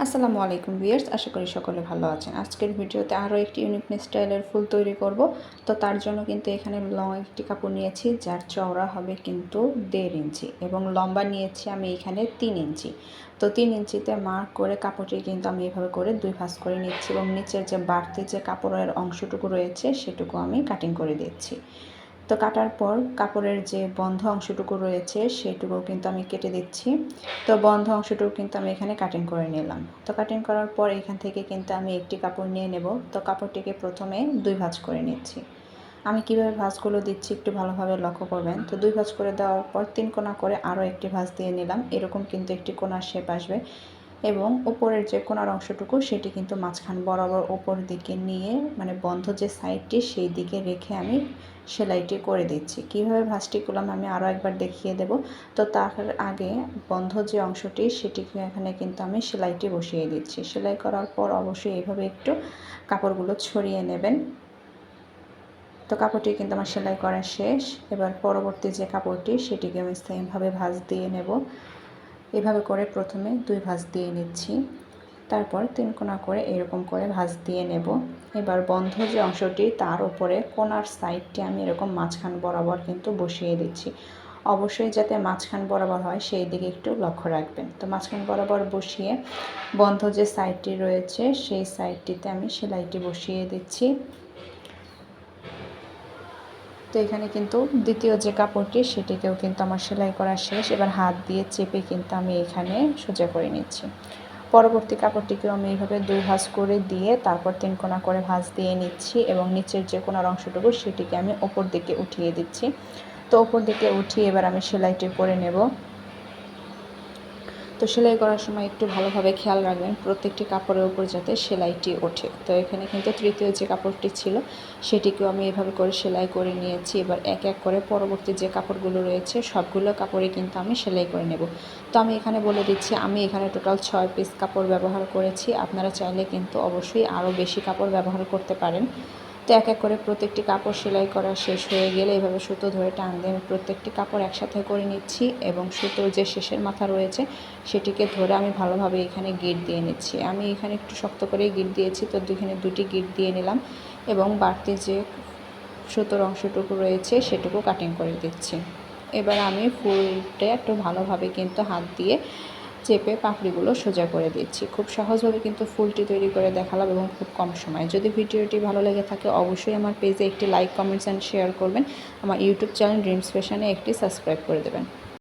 আসসালামু আলাইকুম ভিউয়ার্স, আশা করি সকলে ভালো আছেন। আজকের ভিডিওতে আরও একটি ইউনিক স্টাইলের ফুল তৈরি করব। তো তার জন্য কিন্তু এখানে লং একটি কাপড় নিয়েছি, যার চওড়া হবে কিন্তু 1.5 ইঞ্চি এবং লম্বা নিয়েছি আমি এখানে 3 ইঞ্চি। তো 3 ইঞ্চিতে মার্ক করে কাপড়টি কিন্তু আমি এভাবে করে 2 ভাঁজ করে নিচ্ছি এবং নিচের যে বাড়তি যে কাপড়ের অংশটুকু রয়েছে সেটুকু আমি কাটিং করে দিচ্ছি। তো কাটার পর কাপড়ের যে বন্ধ অংশটুকু রয়েছে সেটুকু কিন্তু আমি কেটে দিচ্ছি। তো বন্ধ অংশটুকু কিন্তু আমি এখানে কাটিং করে নিলাম। তো কাটিং করার পর এখান থেকে কিন্তু আমি একটি কাপড় নিয়ে নেব। তো কাপড়টিকে প্রথমে 2 ভাঁজ করে নিচ্ছি। আমি কিভাবে ভাঁজগুলো দিচ্ছি একটু ভালোভাবে লক্ষ্য করবেন। তো 2 ভাঁজ করে দেওয়ার পর 3 কোণা করে আরও একটি ভাঁজ দিয়ে নিলাম। এরকম কিন্তু একটি কোণার শেপ আসবে এবং উপরের যে কোণার অংশটুকু সেটি কিন্তু মাঝখান বরাবর উপর দিকে নিয়ে মানে বন্ধ যে সাইডটি সেই দিকে রেখে আমি সেলাইটি করে দিচ্ছি। কিভাবে ভাঁজটি করলাম আমি আরও একবার দেখিয়ে দেব। তো তার আগে বন্ধ যে অংশটি সেটিকে এখানে কিন্তু আমি সেলাইটি বসিয়ে দিচ্ছি। সেলাই করার পর অবশ্যই এইভাবে একটু কাপড়গুলো ছড়িয়ে নেবেন। তো কাপড়টি কিন্তু আমার সেলাই করা শেষ। এবার পরবর্তী যে কাপড়টি সেটিকে আমি সেমভাবে ভাঁজ দিয়ে নেব। এভাবে করে প্রথমে 2 ভাঁজ দিয়ে নিচ্ছি, তারপর 3 কোণা করে এরকম করে ভাঁজ দিয়ে নেব। এবার বন্ধ যে অংশটি তার উপরে কোণার সাইডটি আমি এরকম মাঝখান বরাবর কিন্তু বসিয়ে দিচ্ছি। অবশ্যই যাতে মাঝখান বরাবর হয় সেই দিকে একটু লক্ষ্য রাখবেন। তো মাঝখান বরাবর বসিয়ে বন্ধ যে সাইডটি রয়েছে সেই সাইডটিতে আমি সেলাইটি বসিয়ে দিচ্ছি। তো এখানে কিন্তু দ্বিতীয় যে কাপড়টি সেটিকেও কিন্তু আমার সেলাই করা শেষ। এবার হাত দিয়ে চেপে কিন্তু আমি এখানে সোজা করে নিচ্ছি। পরবর্তী কাপড়টিকেও আমি এইভাবে 2 ভাঁজ করে দিয়ে তারপর 3 কোণা করে ভাঁজ দিয়ে নিচ্ছি এবং নিচের যে কোণার অংশটুকু সেটিকে আমি ওপর দিকে উঠিয়ে দিচ্ছি। তো ওপর দিকে উঠিয়ে এবার আমি সেলাইটি করে নেব। তো সেলাই করার সময় একটু ভালোভাবে খেয়াল রাখবেন প্রত্যেকটি কাপড়ের উপর যাতে সেলাইটি ওঠে। তো এখানে কিন্তু তৃতীয় যে কাপড়টি ছিল সেটিকেও আমি এভাবে করে সেলাই করে নিয়েছি। এবার এক এক করে পরবর্তী যে কাপড়গুলো রয়েছে সবগুলো কাপড়ে কিন্তু আমি সেলাই করে নেব। তো আমি এখানে বলে দিচ্ছি আমি এখানে টোটাল 6 পিস কাপড় ব্যবহার করেছি। আপনারা চাইলে কিন্তু অবশ্যই আরও বেশি কাপড় ব্যবহার করতে পারেন। তো এক এক করে প্রত্যেকটি কাপড় সেলাই করা শেষ হয়ে গেলে এভাবে সুতো ধরে টান দিয়ে আমি প্রত্যেকটি কাপড় একসাথে করে নিচ্ছি এবং সুতোর যে শেষের মাথা রয়েছে সেটিকে ধরে আমি ভালোভাবে এখানে গিট দিয়ে নিচ্ছি। আমি এখানে একটু শক্ত করেই গিট দিয়েছি, তো এখানে 2টি গিট দিয়ে নিলাম এবং বাড়তি যে সুতোর অংশটুকু রয়েছে সেটুকু কাটিং করে দিচ্ছি। এবার আমি ফুলটা একটু ভালোভাবে কিন্তু হাত দিয়ে চেপে পাপড়িগুলো সোজা করে দিচ্ছি। খুব সহজভাবে কিন্তু ফুলটি তৈরি করে দেখালাম এবং খুব কম সময়ে। যদি ভিডিওটি ভালো লেগে থাকে অবশ্যই আমার পেজে একটি লাইক, কমেন্টস অ্যান্ড শেয়ার করবেন। আমার ইউটিউব চ্যানেল ড্রিমস ফ্যাশনে একটি সাবস্ক্রাইব করে দেবেন।